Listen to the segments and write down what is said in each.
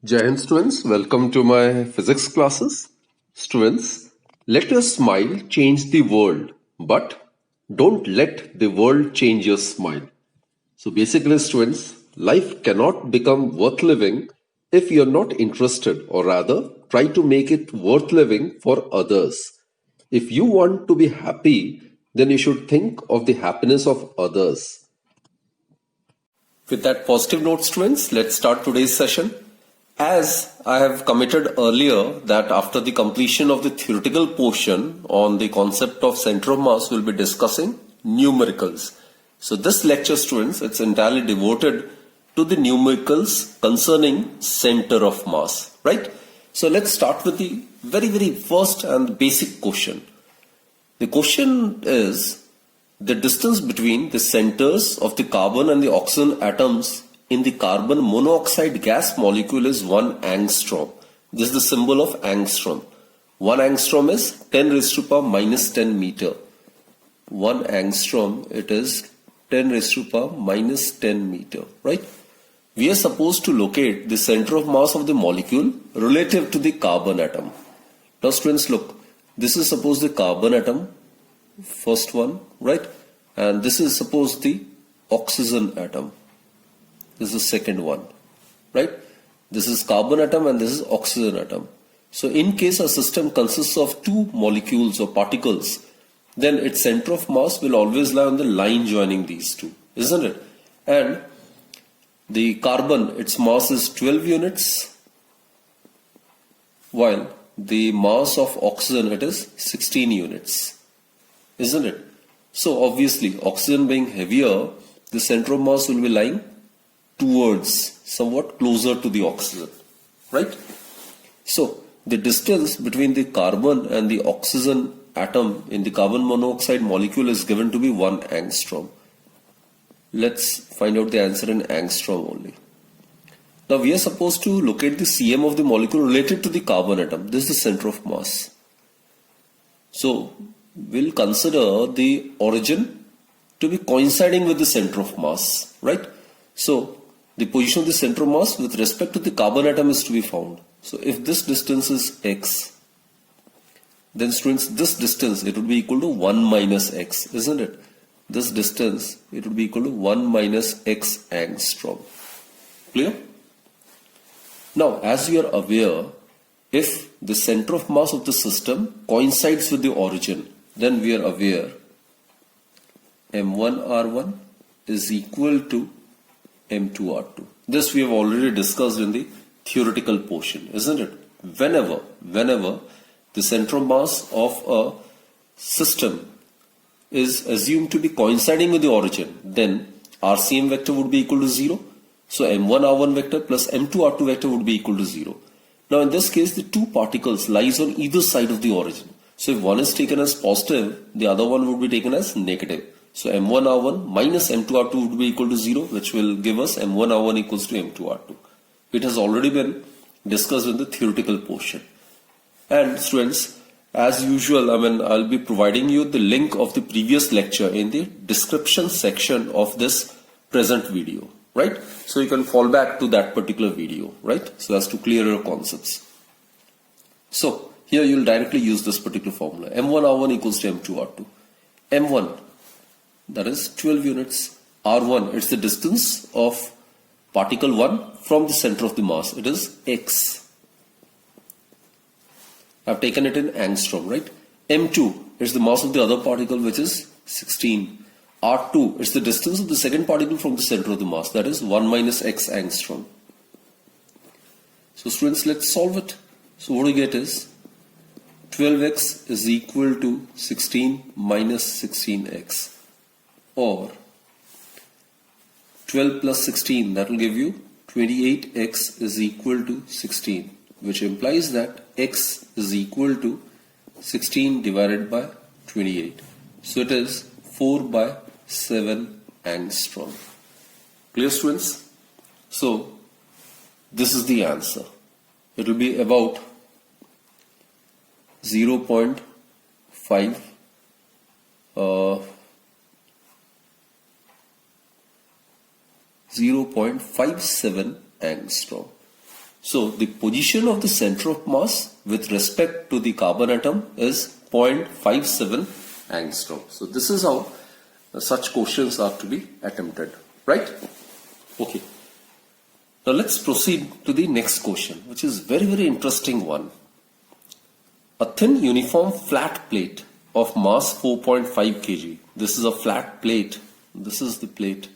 Jai Hind students, welcome to my physics classes. Students, let your smile change the world, but don't let the world change your smile. So basically, students, life cannot become worth living if you're not interested, or rather, try to make it worth living for others. If you want to be happy, then you should think of the happiness of others. With that positive note, students, let's start today's session. As I have committed earlier that after the completion of the theoretical portion on the concept of center of mass, we'll be discussing numericals. So this lecture, students, it's entirely devoted to the numericals concerning center of mass, right? So let's start with the very first and basic question. The question is, the distance between the centers of the carbon and the oxygen atoms in the carbon monoxide gas molecule is 1 angstrom. This is the symbol of angstrom. 1 angstrom is 10 raised to power minus 10 meter. 1 angstrom, it is 10 raised to power minus 10 meter, right? We are supposed to locate the center of mass of the molecule relative to the carbon atom. Now students, look, this is suppose the carbon atom, first one, right? And this is suppose the oxygen atom. This is second one, right? This is carbon atom and this is oxygen atom. So in case a system consists of two molecules or particles, then its center of mass will always lie on the line joining these two, isn't it? And the carbon, its mass is 12 units, while the mass of oxygen, it is 16 units, isn't it? So obviously, oxygen being heavier, the center of mass will be lying towards, somewhat closer to the oxygen, right? So the distance between the carbon and the oxygen atom in the carbon monoxide molecule is given to be 1 angstrom. Let's find out the answer in angstrom only. Now we are supposed to locate the cm of the molecule related to the carbon atom. This is the center of mass. So we'll consider the origin to be coinciding with the center of mass, right? So the position of the center of mass with respect to the carbon atom is to be found. So if this distance is x, then students, this distance, it would be equal to 1 minus x, isn't it? This distance, it would be equal to 1 minus x angstrom. Clear? Now, as you are aware, if the center of mass of the system coincides with the origin, then we are aware M1R1 is equal to M2R2. This we have already discussed in the theoretical portion, isn't it? Whenever the center of mass of a system is assumed to be coinciding with the origin, then RCM vector would be equal to 0. So M1R1 vector plus M2R2 vector would be equal to 0. Now in this case, the two particles lies on either side of the origin. So if one is taken as positive, the other one would be taken as negative. So M1R1 minus M2R2 would be equal to 0, which will give us M1R1 equals to M2R2. It has already been discussed in the theoretical portion. And students, as usual, I'll be providing you the link of the previous lecture in the description section of this present video, right? So you can fall back to that particular video, right? So as to clear your concepts. So here you'll directly use this particular formula. M1R1 equals to M2R2. M1, that is 12 units. R1, it's the distance of particle 1 from the center of the mass. It is x. I've taken it in angstrom, right? M2 is the mass of the other particle, which is 16. R2 is the distance of the second particle from the center of the mass, that is 1 minus x angstrom. So students, let's solve it. So what we get is 12x is equal to 16 minus 16x, or 12 plus 16, that will give you 28x is equal to 16, which implies that x is equal to 16 divided by 28. So it is 4 by 7 angstrom. Clear, students? So this is the answer. It will be about 0.5 0.57 angstrom. So the position of the center of mass with respect to the carbon atom is 0.57 angstrom. So this is how such questions are to be attempted, right? Okay. Now let's proceed to the next question, which is very interesting one. A thin uniform flat plate of mass 4.5 kg. This is a flat plate. This is the plate.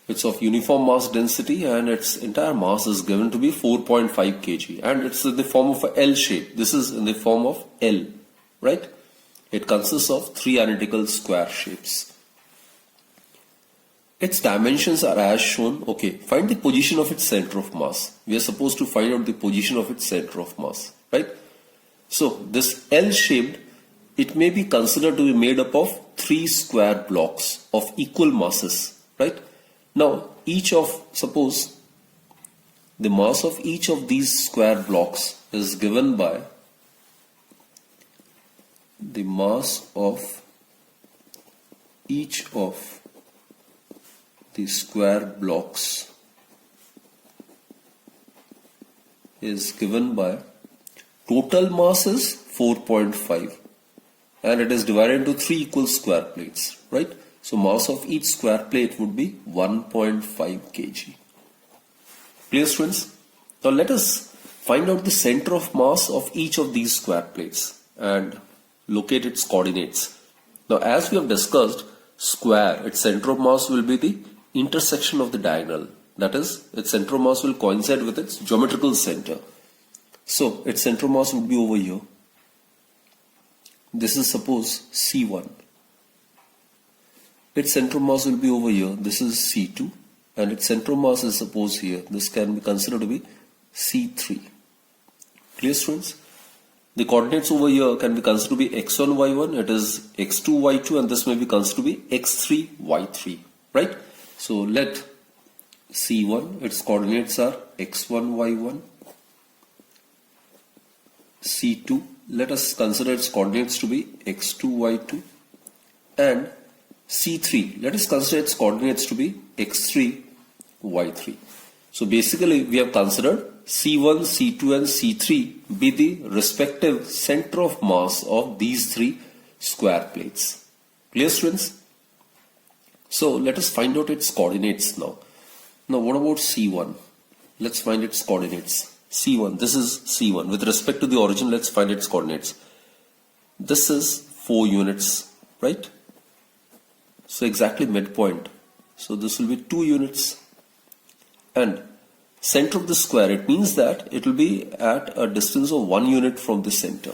It's of uniform mass density and its entire mass is given to be 4.5 kg and it's in the form of a L shape. This is in the form of L, right? It consists of 3 identical square shapes. Its dimensions are as shown. Okay, find the position of its center of mass. We are supposed to find out the position of its center of mass, right? So this L shaped, it may be considered to be made up of 3 square blocks of equal masses, right? Now, suppose the mass of each of these square blocks is given by the mass of each of the square blocks is given by total mass is 4.5 and it is divided into 3 equal square plates, right? So mass of each square plate would be 1.5 kg. Clear, students? Now let us find out the center of mass of each of these square plates and locate its coordinates. Now as we have discussed, square, its center of mass will be the intersection of the diagonal. That is, its center of mass will coincide with its geometrical center. So its center of mass would be over here. This is suppose C1. Its center of mass will be over here. This is C2 and its center of mass is suppose here. This can be considered to be C3. Clear, students? The coordinates over here can be considered to be x1, y1. It is x2, y2 and this may be considered to be x3, y3. Right? So let C1, its coordinates are x1, y1. C2, let us consider its coordinates to be x2, y2. And C3, let us consider its coordinates to be x3, y3. So basically we have considered C1, C2 and C3 be the respective center of mass of these 3 square plates. Clear, students? So let us find out its coordinates now. Now what about C1? Let's find its coordinates. C1, this is C1. With respect to the origin, let's find its coordinates. This is 4 units, right? So exactly midpoint. So this will be 2 units. And center of the square, it means that it will be at a distance of 1 unit from the center.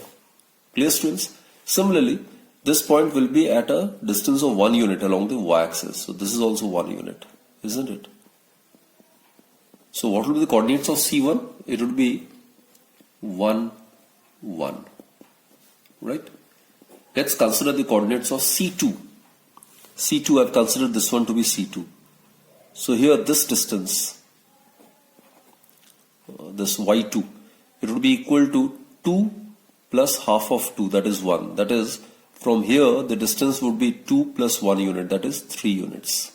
Clear, students? Similarly, this point will be at a distance of 1 unit along the y-axis. So this is also 1 unit, isn't it? So what will be the coordinates of C1? It would be 1, 1. Right? Let's consider the coordinates of C2. C2, I've considered this one to be C2. So here this distance, this y2, it would be equal to 2 plus half of 2, that is 1. That is, from here the distance would be 2 plus 1 unit, that is 3 units.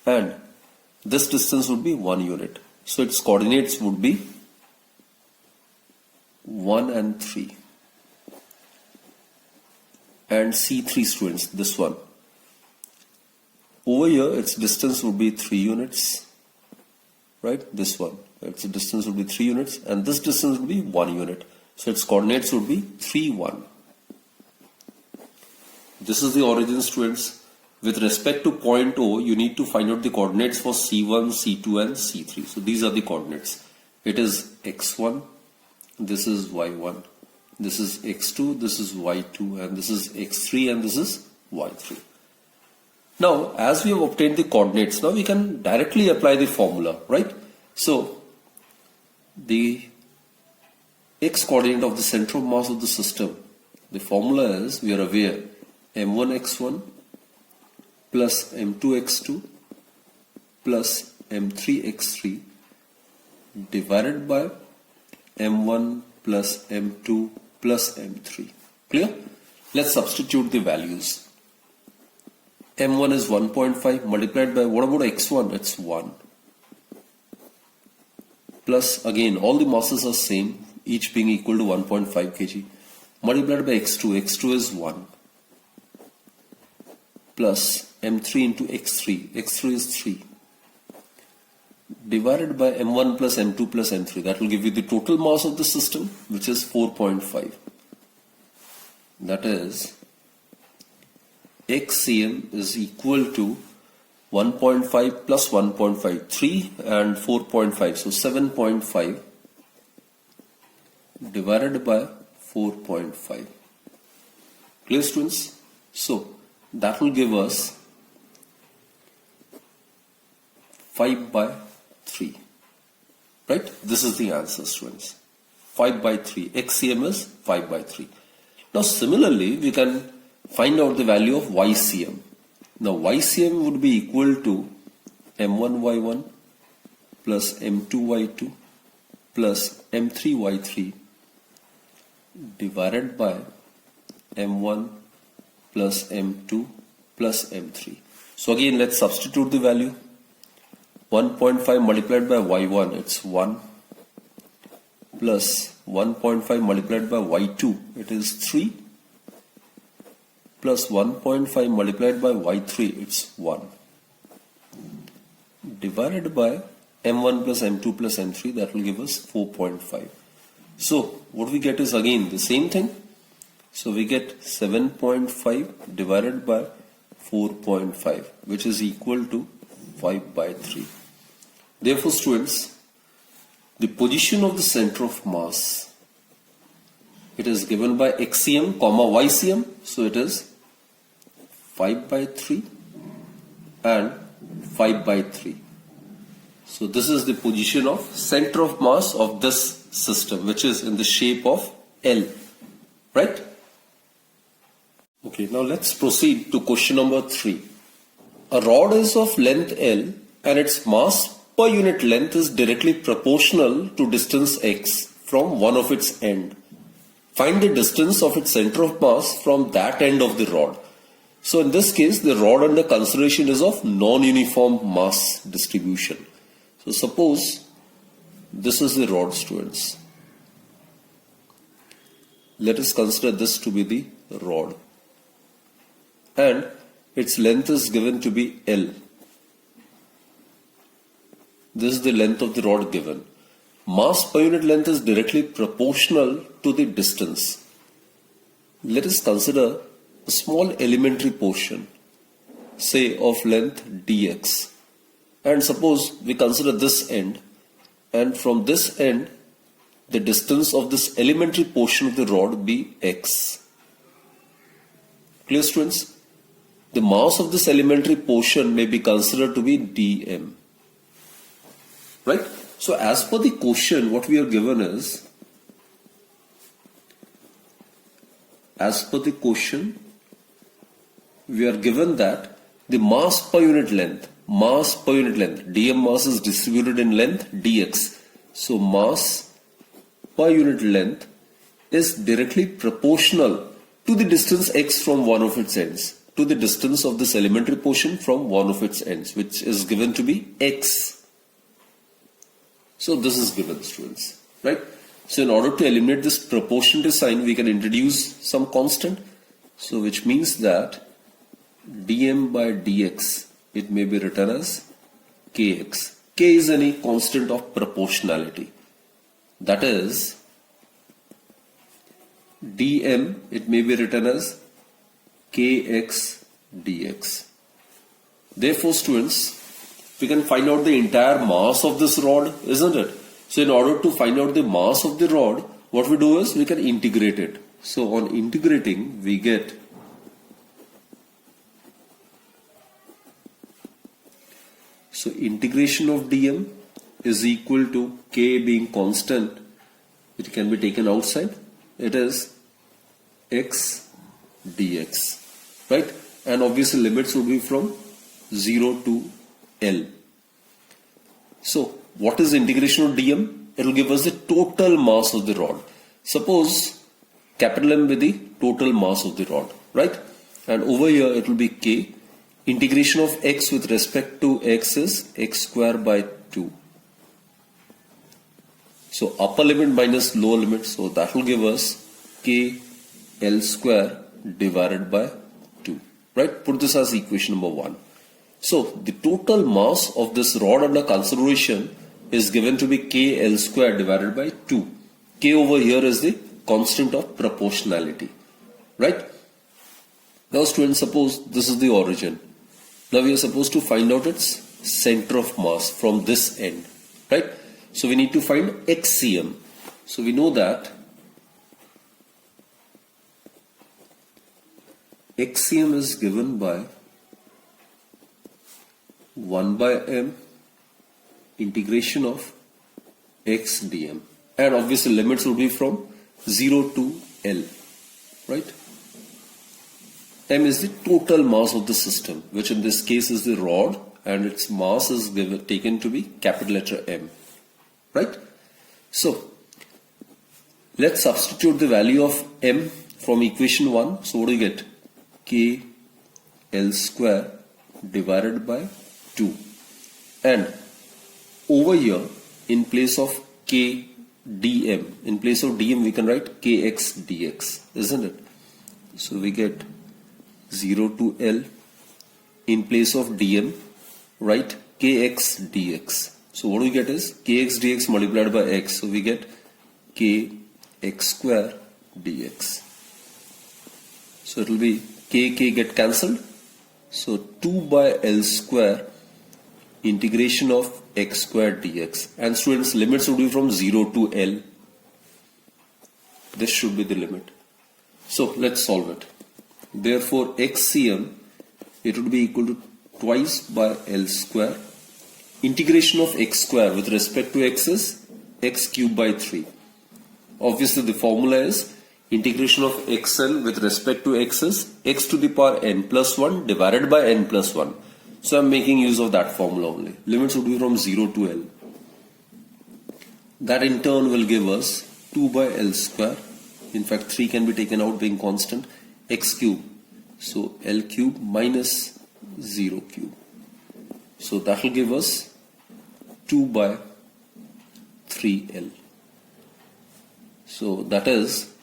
And this distance would be 1 unit. So its coordinates would be 1 and 3. And C3, students, this one. Over here, its distance would be 3 units. Right? This one. Its distance would be 3 units. And this distance would be 1 unit. So its coordinates would be 3, 1. This is the origin, students. With respect to point O, you need to find out the coordinates for C1, C2 and C3. So these are the coordinates. It is x1, this is y1, this is x2, this is y2, and this is x3 and this is y3. Now, as we have obtained the coordinates, now we can directly apply the formula, right? So, the x coordinate of the center of mass of the system, the formula is, we are aware, m1x1 plus m2x2 plus m3x3 divided by m1 plus m2 plus m3. Clear? Let's substitute the values. M1 is 1.5 multiplied by, what about X1? It's 1. Plus, again, all the masses are same, each being equal to 1.5 kg. Multiplied by X2. X2 is 1. Plus M3 into X3. X3 is 3. Divided by M1 plus M2 plus M3. That will give you the total mass of the system, which is 4.5. That is, XCM is equal to 1.5 plus 1.5, 3 and 4.5. So 7.5 divided by 4.5. Clear, students? So that will give us 5 by 3. Right? This is the answer, students. 5 by 3. XCM is 5 by 3. Now similarly, we can find out the value of YCM. Now YCM would be equal to M1Y1 plus M2Y2 plus M3Y3 divided by M1 plus M2 plus M3. So again, let's substitute the value. 1.5 multiplied by Y1, it's 1, plus 1.5 multiplied by Y2, it is 3, plus 1.5 multiplied by Y3, it's 1, divided by M1 plus M2 plus M3, that will give us 4.5. So what we get is again the same thing. So we get 7.5 divided by 4.5, which is equal to 5 by 3. Therefore, students, the position of the center of mass, it is given by XCM comma YCM. So it is 5 by 3 and 5 by 3. So this is the position of center of mass of this system, which is in the shape of L. Right? Okay, now let's proceed to question number 3. A rod is of length L and its mass per unit length is directly proportional to distance x from one of its end. Find the distance of its center of mass from that end of the rod. So in this case, the rod under consideration is of non-uniform mass distribution. So suppose this is the rod, students. Let us consider this to be the rod. And its length is given to be L. This is the length of the rod given. Mass per unit length is directly proportional to the distance. Let us consider a small elementary portion, say of length dx. And suppose we consider this end, and from this end, the distance of this elementary portion of the rod be x. Clear, students? The mass of this elementary portion may be considered to be dm. Right? So as per the question, what we are given is, as per the question, we are given that the mass per unit length, dm mass is distributed in length dx. So mass per unit length is directly proportional to the distance x from one of its ends, to the distance of this elementary portion from one of its ends, which is given to be x. So this is given, students, right? So in order to eliminate this proportionality sign, we can introduce some constant. So which means that dm by dx, it may be written as kx. K is any constant of proportionality. That is, dm, it may be written as kx dx. Therefore, students, we can find out the entire mass of this rod, isn't it? So in order to find out the mass of the rod, what we do is we can integrate it. So on integrating, we get so integration of dm is equal to k being constant, it can be taken outside. It is x dx, right? And obviously limits would be from 0 to L. So what is the integration of dm? It will give us the total mass of the rod. Suppose capital M with the total mass of the rod, right? And over here it will be k. integration of x with respect to x is x square by 2. So upper limit minus lower limit, so that will give us k L square divided by 2. Right? Put this as equation number 1. So the total mass of this rod under consideration is given to be k L square divided by 2. K over here is the constant of proportionality. Right? Now students, suppose this is the origin. Now we are supposed to find out its center of mass from this end. Right? So we need to find xcm. So we know that xcm is given by 1 by m integration of x dm, and obviously limits will be from 0 to L, right? M is the total mass of the system, which in this case is the rod, and its mass is taken to be capital letter M, right? So let's substitute the value of M from equation 1. So what do you get? K L square divided by 2, and over here in place of k dm, in place of dm we can write kx dx, isn't it? So we get 0 to L, in place of dm write kx dx. So what we get is kx dx multiplied by x, so we get kx square dx. So it will be k get cancelled, so 2 by L square integration of x square dx, and students, limits would be from 0 to L. This should be the limit. So let's solve it. Therefore xcm, it would be equal to twice by L square. Integration of x square with respect to x is x cube by 3. Obviously the formula is integration of xl with respect to x is x to the power n plus 1 divided by n plus 1. So I'm making use of that formula only. Limits would be from 0 to L. That in turn will give us 2 by L square. In fact 3 can be taken out being constant. X cube. So L cube minus 0 cube. So that will give us 2 by 3L. So that is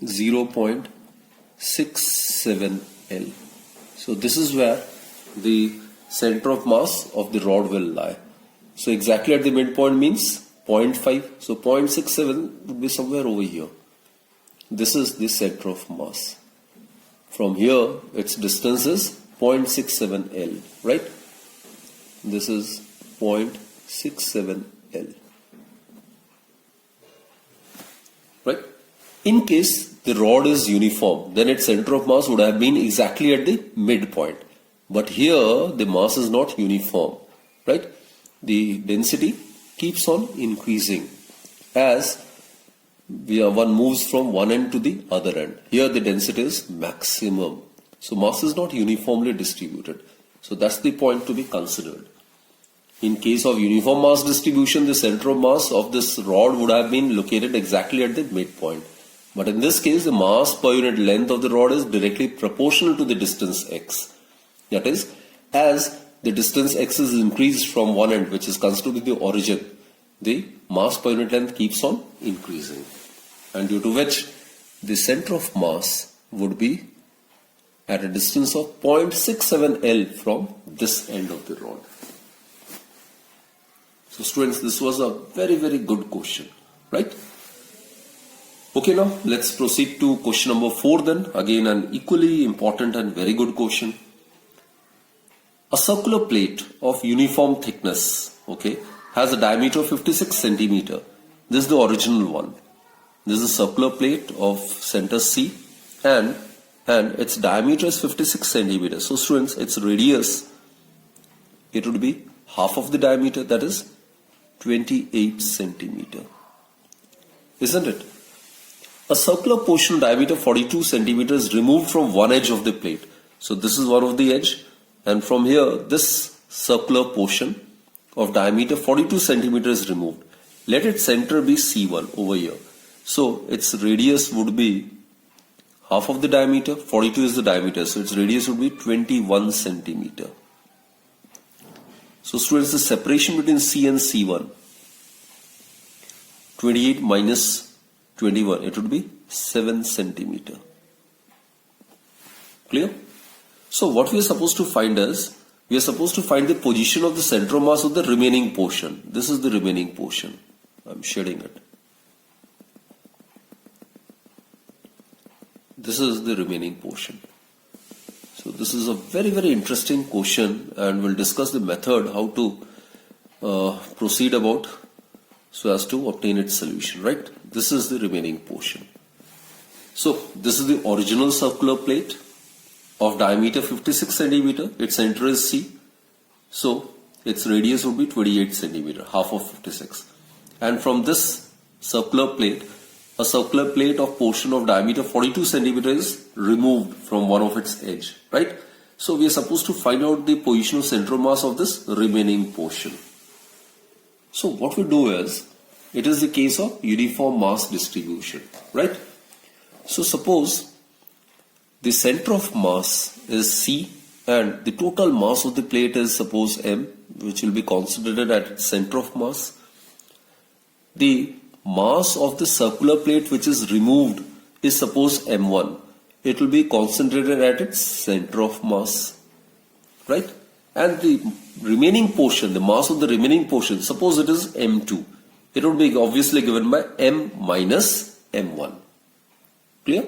0.67L. So this is where the center of mass of the rod will lie. So exactly at the midpoint means 0.5. So 0.67 would be somewhere over here. This is the center of mass. From here, its distance is 0.67L, right? This is 0.67L. Right? In case the rod is uniform, then its center of mass would have been exactly at the midpoint. But here the mass is not uniform, right? The density keeps on increasing as one moves from one end to the other end. Here the density is maximum. So mass is not uniformly distributed. So that's the point to be considered. In case of uniform mass distribution, the center of mass of this rod would have been located exactly at the midpoint. But in this case, the mass per unit length of the rod is directly proportional to the distance x. That is, as the distance x is increased from one end, which is considered to be the origin, the mass per unit length keeps on increasing. And due to which the center of mass would be at a distance of 0.67 L from this end of the rod. So students, this was a very, very good question, right? Okay, now let's proceed to question number 4 then. Again, an equally important and very good question. A circular plate of uniform thickness, okay, has a diameter of 56 centimeter. This is the original one. This is a circular plate of center C, and its diameter is 56 centimeters. So students, its radius, it would be half of the diameter, that is 28 centimeter. Isn't it? A circular portion diameter 42 centimeters is removed from one edge of the plate. So this is one of the edge, and from here this circular portion of diameter 42 centimeters is removed. Let its center be C1 over here. So its radius would be half of the diameter, 42 is the diameter, so its radius would be 21 centimeter. So students, the separation between C and C1, 28 minus 21, it would be 7 centimeter. Clear? So what we are supposed to find is, we are supposed to find the position of the center of mass of the remaining portion. This is the remaining portion. I'm shading it. This is the remaining portion. So this is a very, very interesting question, and we'll discuss the method how to proceed about so as to obtain its solution, right? This is the remaining portion. So this is the original circular plate of diameter 56 centimeter. Its center is C. So its radius would be 28 centimeter, half of 56. And from this circular plate, a circular plate of portion of diameter 42 centimeter is removed from one of its edge, right? So we are supposed to find out the position of center of mass of this remaining portion. So what we do is, it is the case of uniform mass distribution, right? So suppose the center of mass is C and the total mass of the plate is suppose M, which will be concentrated at its center of mass. The mass of the circular plate which is removed is suppose M1. It will be concentrated at its center of mass, right? And the remaining portion, the mass of the remaining portion, suppose it is M2. It would be obviously given by M minus M1. Clear?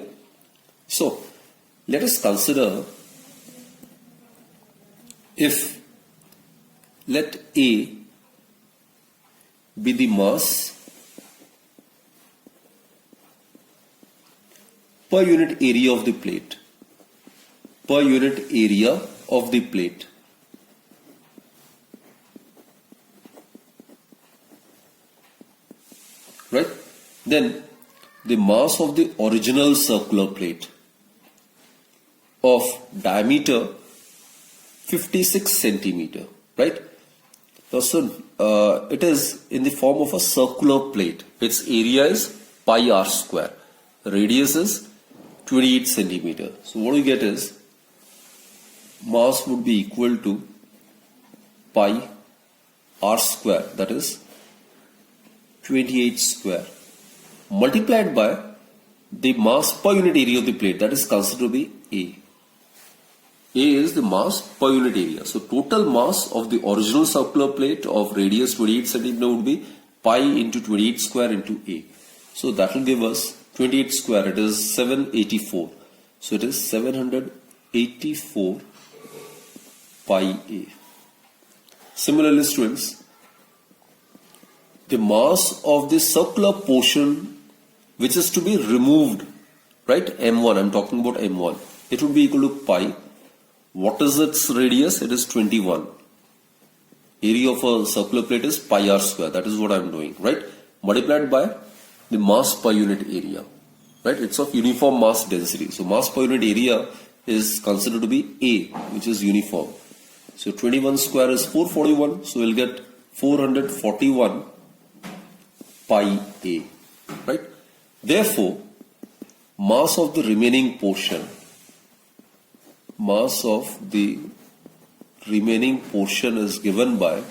So, let us consider if let A be the mass per unit area of the plate. Per unit area of the plate. Right? Then the mass of the original circular plate of diameter 56 centimeter. Right? So it is in the form of a circular plate. Its area is pi r square. Radius is 28 centimeter. So what we get is mass would be equal to pi r square, that is 28 square, multiplied by the mass per unit area of the plate, that is considered to be A. A is the mass per unit area. So total mass of the original circular plate of radius 28 centimeter would be pi into 28 square into A. So that will give us 28 square, it is 784. So it is 784 pi A. Similarly, students, the mass of the circular portion which is to be removed, right? M1, I'm talking about M1. It would be equal to pi. What is its radius? It is 21. Area of a circular plate is pi r square. That is what I'm doing, right? Multiplied by the mass per unit area, right? It's of uniform mass density. So mass per unit area is considered to be A, which is uniform. So 21 square is 441. So we'll get 441 pi A, right? Therefore, mass of the remaining portion, mass of the remaining portion is given by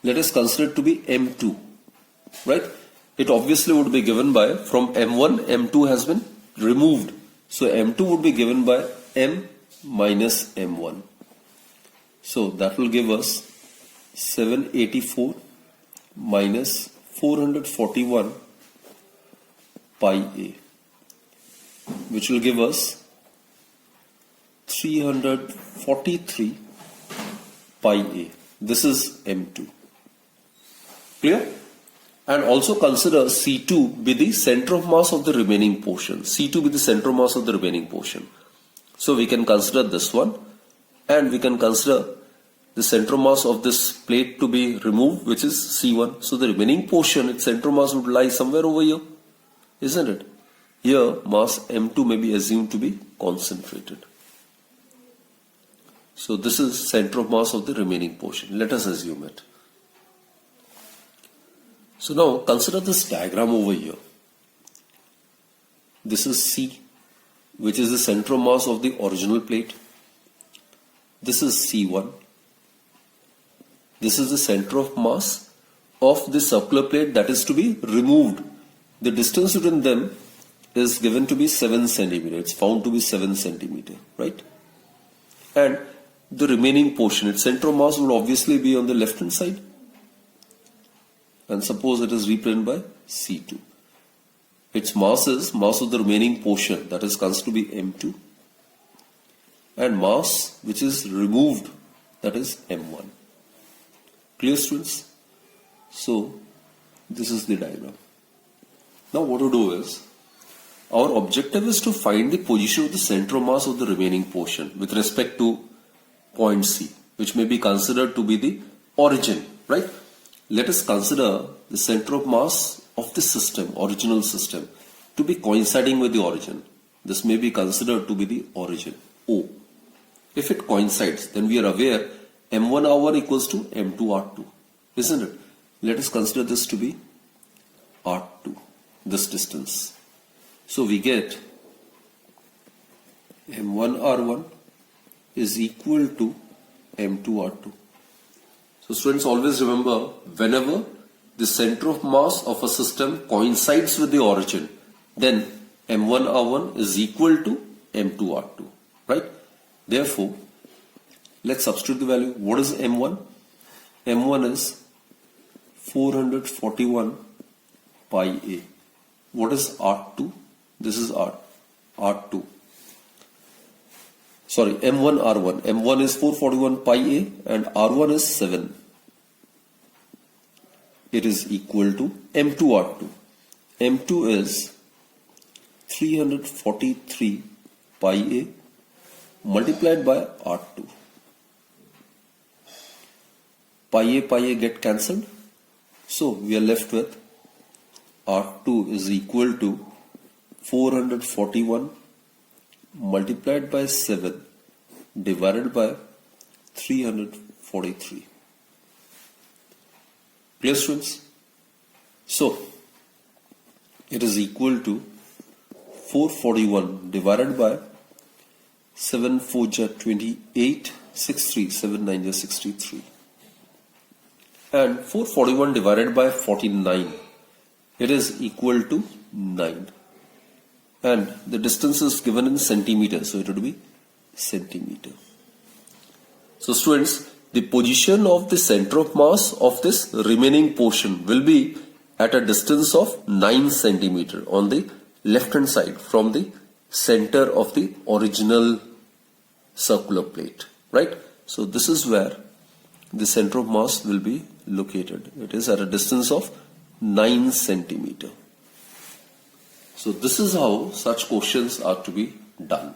let us consider it to be M2, right? It obviously would be given by, from M1, M2 has been removed. So M2 would be given by M minus M1. So that will give us 784 minus 441 pi A, which will give us 343 pi A. This is M2. Clear? And also consider C2 be the center of mass of the remaining portion. C2 be the center of mass of the remaining portion. So we can consider this one, and we can consider the center of mass of this plate to be removed, which is C1. So the remaining portion, its center of mass would lie somewhere over here, isn't it? Here mass M2 may be assumed to be concentrated. So this is center of mass of the remaining portion. Let us assume it. So now consider this diagram over here. This is C, which is the center of mass of the original plate. This is C1. This is the center of mass of the circular plate that is to be removed. The distance between them is given to be 7 centimeter. It's found to be 7 centimeter, right? And the remaining portion, its center of mass would obviously be on the left hand side. And suppose it is represented by C2. Its mass is mass of the remaining portion, that is considered to be M2. And mass which is removed, that is M1. Clear, students? So this is the diagram. Now what to do is, our objective is to find the position of the center of mass of the remaining portion with respect to point C, which may be considered to be the origin, right? Let us consider the center of mass of the system, original system, to be coinciding with the origin. This may be considered to be the origin, O. If it coincides, then we are aware M1R1 equals to M2R2, isn't it? Let us consider this to be R2, this distance. So we get M1R1 is equal to M2R2. So students, always remember, whenever the center of mass of a system coincides with the origin, then M1R1 is equal to M2R2, right? Therefore, let's substitute the value. What is M1? M1 is 441 pi A. What is R2? This is R2. Sorry, M1R1. M1 is 441 pi A and R1 is 7. It is equal to M2R2. M2 is 343 pi A multiplied by R2. Pi A get cancelled. So we are left with R2 is equal to 441 multiplied by 7 divided by 343. Clear, students? So it is equal to 441 divided by 7 4 ja 28, 63, 7 9 ja 63. And 441 divided by 49, it is equal to 9. And the distance is given in centimeters, so it would be centimeter. So students, the position of the center of mass of this remaining portion will be at a distance of 9 centimeter on the left hand side from the center of the original circular plate, right? So this is where the center of mass will be located. It is at a distance of 9 centimeter. So this is how such questions are to be done.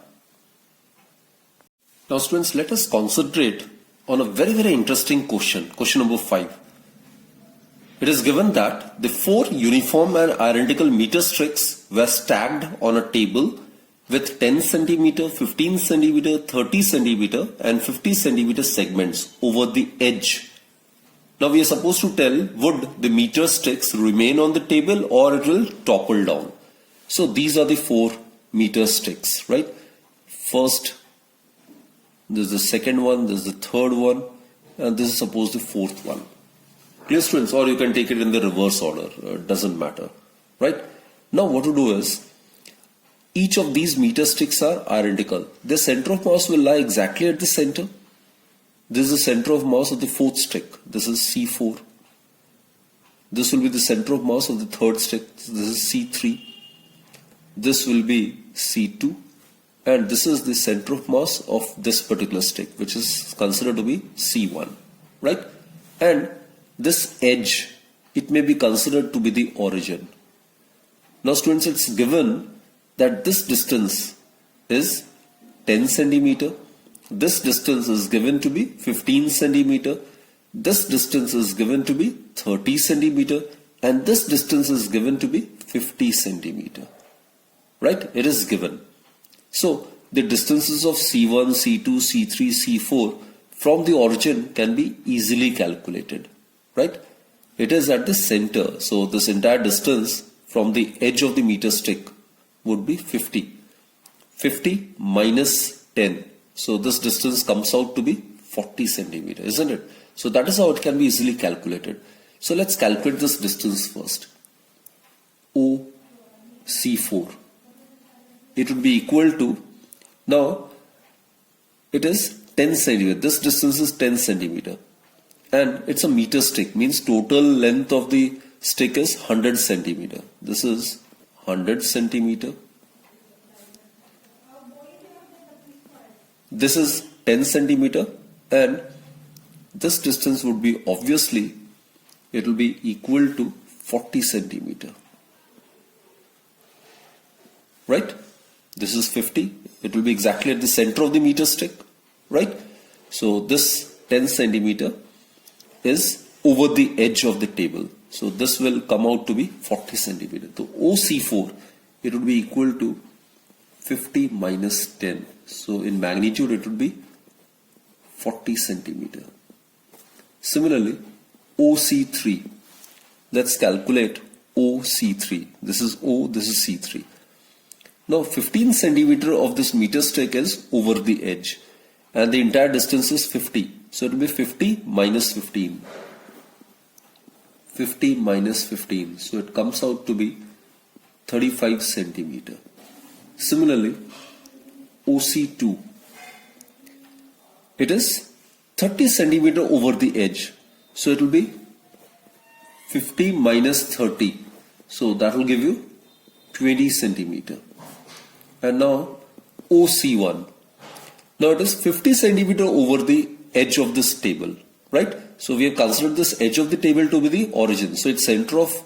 Now students, let us concentrate on a very interesting question, question number 5. It is given that the 4 uniform and identical meter sticks were stacked on a table with 10 centimeter, 15 centimeter, 30 centimeter and 50 centimeter segments over the edge. Now we are supposed to tell, would the meter sticks remain on the table or it will topple down. So these are the 4 meter sticks, right? First, this is the second one, this is the third one, and this is supposed the 4th one. Clear, students? Or you can take it in the reverse order, it doesn't matter, right? Now what to do is, each of these meter sticks are identical. The center of mass will lie exactly at the center. This is the center of mass of the 4th stick. This is C4. This will be the center of mass of the 3rd stick. This is C3. This will be C2. And this is the center of mass of this particular stick, which is considered to be C1, right? And this edge, it may be considered to be the origin. Now students, it's given that this distance is 10 centimeter. This distance is given to be 15 centimeter. This distance is given to be 30 centimeter. And this distance is given to be 50 centimeter. Right? It is given. So the distances of C1, C2, C3, C4 from the origin can be easily calculated. Right? It is at the center. So this entire distance from the edge of the meter stick would be 50. 50 minus 10. So this distance comes out to be 40 centimeter, isn't it? So that is how it can be easily calculated. So let's calculate this distance first. OC4. It would be equal to, now it is 10 centimeter. This distance is 10 centimeter. And it's a meter stick, means total length of the stick is 100 centimeter. This is 100 centimeter. This is 10 centimeter, and this distance would be, obviously, it will be equal to 40 centimeter. Right? This is 50. It will be exactly at the center of the meter stick. Right? So this 10 centimeter is over the edge of the table. So this will come out to be 40 centimeter. So OC4, it would be equal to 50 minus 10. So in magnitude, it would be 40 centimeter. Similarly, OC3. Let's calculate OC3. This is O, this is C3. Now 15 centimeter of this meter stick is over the edge, and the entire distance is 50. So it will be 50 minus 15. 50 minus 15. So it comes out to be 35 centimeter. Similarly, OC2. It is 30 centimeter over the edge. So it will be 50 minus 30. So that will give you 20 centimeter. And now OC1. Now it is 50 centimeter over the edge of this table, right? So we have considered this edge of the table to be the origin. So its center of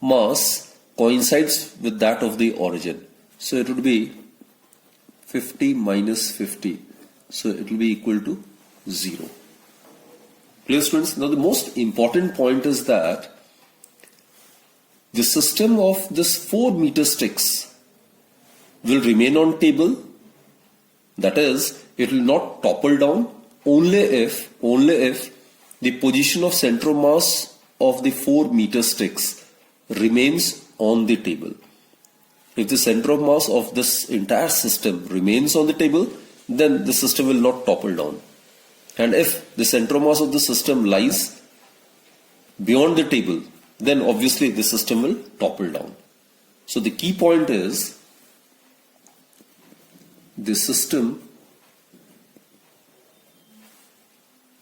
mass coincides with that of the origin. So it would be 50 minus 50. So it will be equal to 0. Clear, students? Now the most important point is that the system of this 4 meter sticks will remain on table. That is, it will not topple down only if the position of center of mass of the 4 meter sticks remains on the table. If the center of mass of this entire system remains on the table, then the system will not topple down. And if the center of mass of the system lies beyond the table, then obviously the system will topple down. So the key point is, the system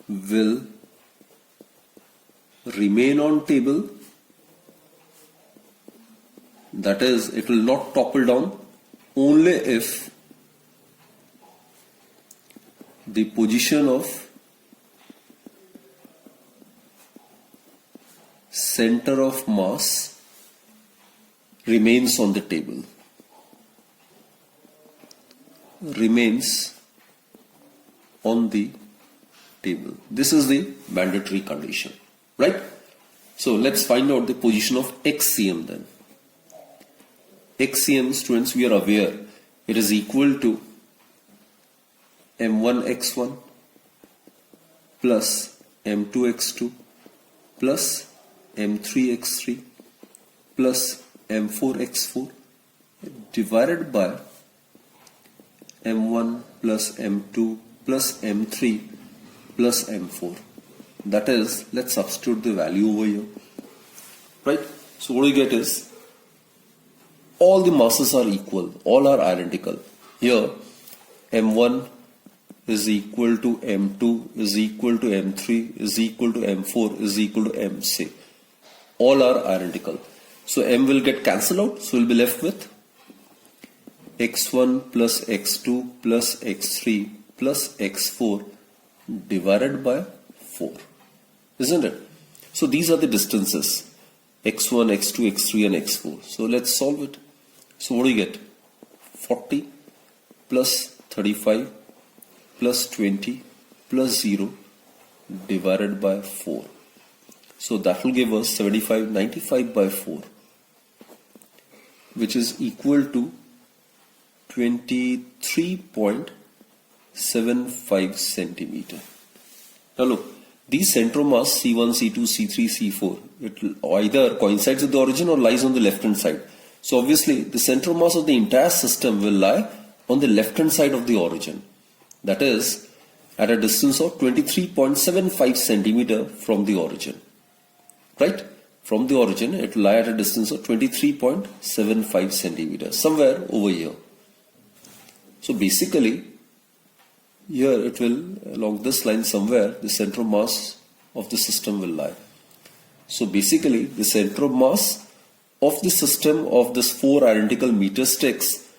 will remain on table, that is, it will not topple down only if the position of center of mass remains on the table. Remains on the table. This is the mandatory condition, right? So let's find out the position of XCM then. XCM, students, we are aware it is equal to M1x1 plus M2x2 plus M3x3 plus M4x4 divided by M1 plus M2 plus M3 plus M4. That is, let's substitute the value over here. Right? So what we get is, all the masses are equal, all are identical. Here, M1 is equal to M2 is equal to M3 is equal to M4 is equal to MC. All are identical. So M will get cancelled out, so we'll be left with x1 plus x2 plus x3 plus x4 divided by 4, isn't it? So these are the distances, x1, x2, x3 and x4. So let's solve it. So what do you get? 40 plus 35 plus 20 plus 0 divided by 4. So that will give us 75, 95 by 4, which is equal to 23.75 centimeter. Now look, these center of mass C1, C2, C3, C4, it will either coincides with the origin or lies on the left hand side. So obviously the center of mass of the entire system will lie on the left hand side of the origin. That is at a distance of 23.75 centimeter from the origin. Right? From the origin it will lie at a distance of 23.75 centimeters, somewhere over here. So basically here it will, along this line somewhere, the center of mass of the system will lie. So basically the center of mass of the system of this 4 identical meter sticks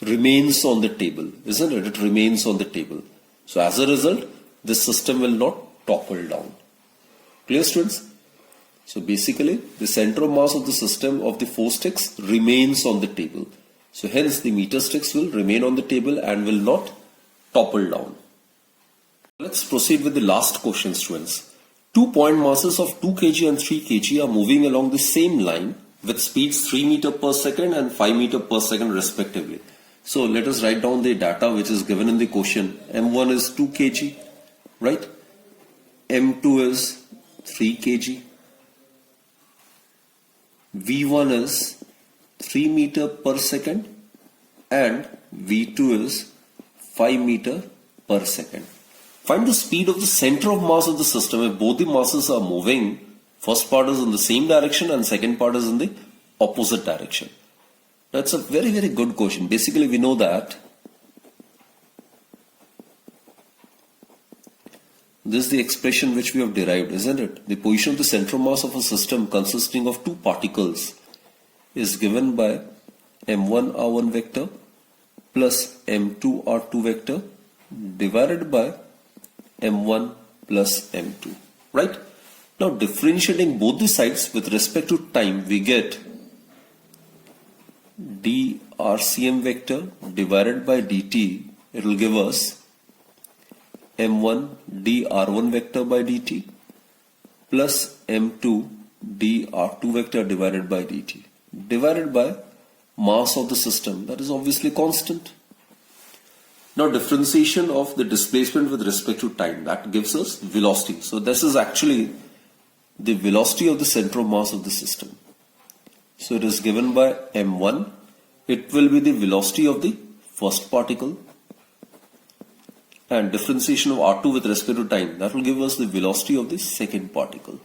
remains on the table, isn't it? It remains on the table. So as a result, this system will not topple down. Clear, students? So basically the center of mass of the system of the 4 sticks remains on the table. So hence the meter sticks will remain on the table and will not topple down. Let's proceed with the last question, students. 2 point masses of 2 kg and 3 kg are moving along the same line with speeds 3 meter per second and 5 meter per second respectively. So let us write down the data which is given in the question. M1 is 2 kg, right? M2 is 3 kg. V1 is 3 meter per second and V2 is 5 meter per second. Find the speed of the center of mass of the system if both the masses are moving. First part is in the same direction and second part is in the opposite direction. That's a very, very good question. Basically, we know that this is the expression which we have derived, isn't it? The position of the center of mass of a system consisting of 2 particles is given by M1R1 vector plus M2R2 vector divided by M1 plus M2, right? Now differentiating both the sides with respect to time, we get dRCM vector divided by dt. It will give us M1 dR1 vector by dt plus M2 dR2 vector divided by dt divided by mass of the system, that is obviously constant. Now differentiation of the displacement with respect to time, that gives us velocity. So this is actually the velocity of the center of mass of the system. So it is given by M1. It will be the velocity of the first particle, and differentiation of R2 with respect to time, that will give us the velocity of the second particle.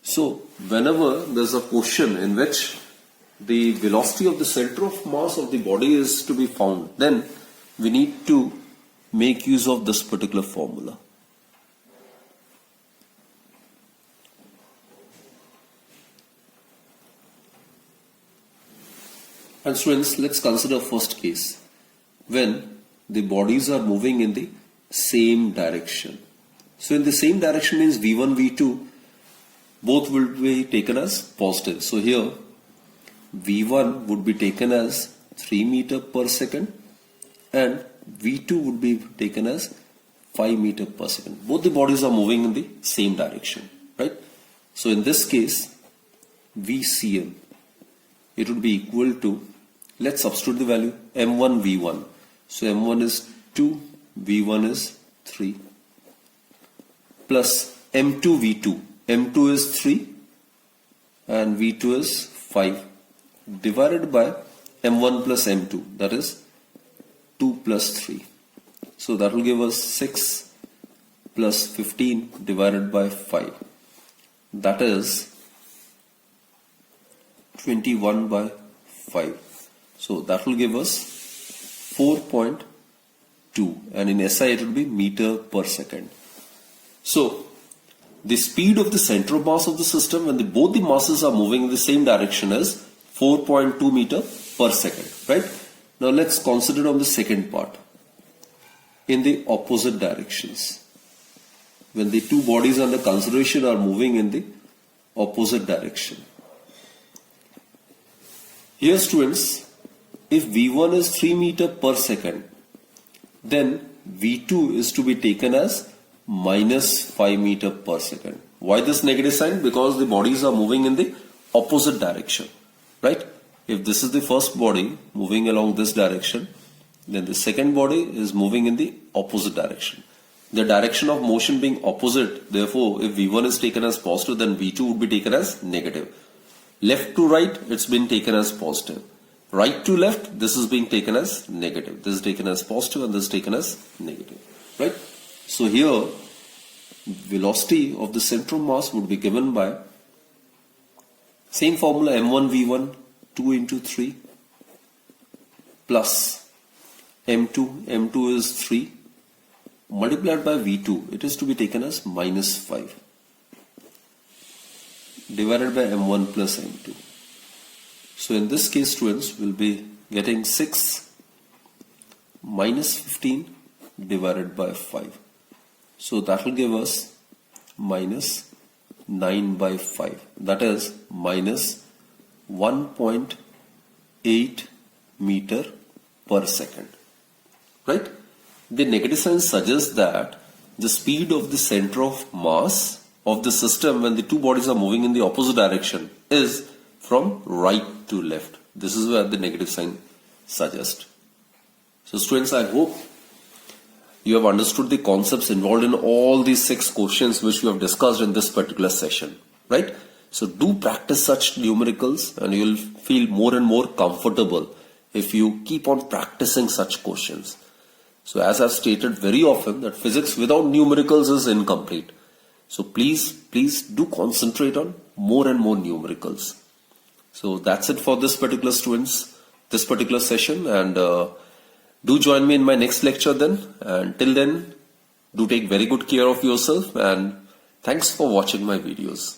So whenever there is a question in which the velocity of the center of mass of the body is to be found, then we need to make use of this particular formula. And students, let's consider first case when the bodies are moving in the same direction. So in the same direction means V1, V2 both will be taken as positive. So here V1 would be taken as 3 meter per second and V2 would be taken as 5 meter per second. Both the bodies are moving in the same direction, right? So in this case, VCM, it would be equal to, let's substitute the value, M1 V1. So M1 is 2, V1 is 3 plus M2 V2. M2 is 3 and V2 is 5 divided by M1 plus M2, that is 2 plus 3. So that will give us 6 plus 15 divided by 5. That is 21 by 5. So that will give us 4.2, and in SI it will be meter per second. So the speed of the center of mass of the system when both the masses are moving in the same direction is 4.2 meter per second, right? Now let's consider on the second part. In the opposite directions, when the two bodies under consideration are moving in the opposite direction. Here students, if V1 is 3 meter per second, then V2 is to be taken as minus 5 meter per second. Why this negative sign? Because the bodies are moving in the opposite direction, right? If this is the first body moving along this direction then the second body is moving in the opposite direction. The direction of motion being opposite, therefore, if V1 is taken as positive, then V2 would be taken as negative. Left to right, it's been taken as positive. Right to left, this is being taken as negative. This is taken as positive and this is taken as negative. Right? So here, velocity of the center of mass would be given by same formula m1 v1 2 into 3 plus m2 is 3 multiplied by v2, it is to be taken as minus 5 divided by m1 plus m2. So in this case, students will be getting 6 minus 15 divided by 5. So that will give us minus 9 by 5. That is minus 1.8 meter per second. Right? The negative sign suggests that the speed of the center of mass of the system when the two bodies are moving in the opposite direction is from right to left. This is where the negative sign suggests. So students, I hope you have understood the concepts involved in all these 6 questions which we have discussed in this particular session, right? So do practice such numericals and you will feel more and more comfortable if you keep on practicing such questions. So as I've stated very often that physics without numericals is incomplete. So please do concentrate on more and more numericals. So that's it for this particular session, and do join me in my next lecture then. And till then, do take very good care of yourself, and thanks for watching my videos.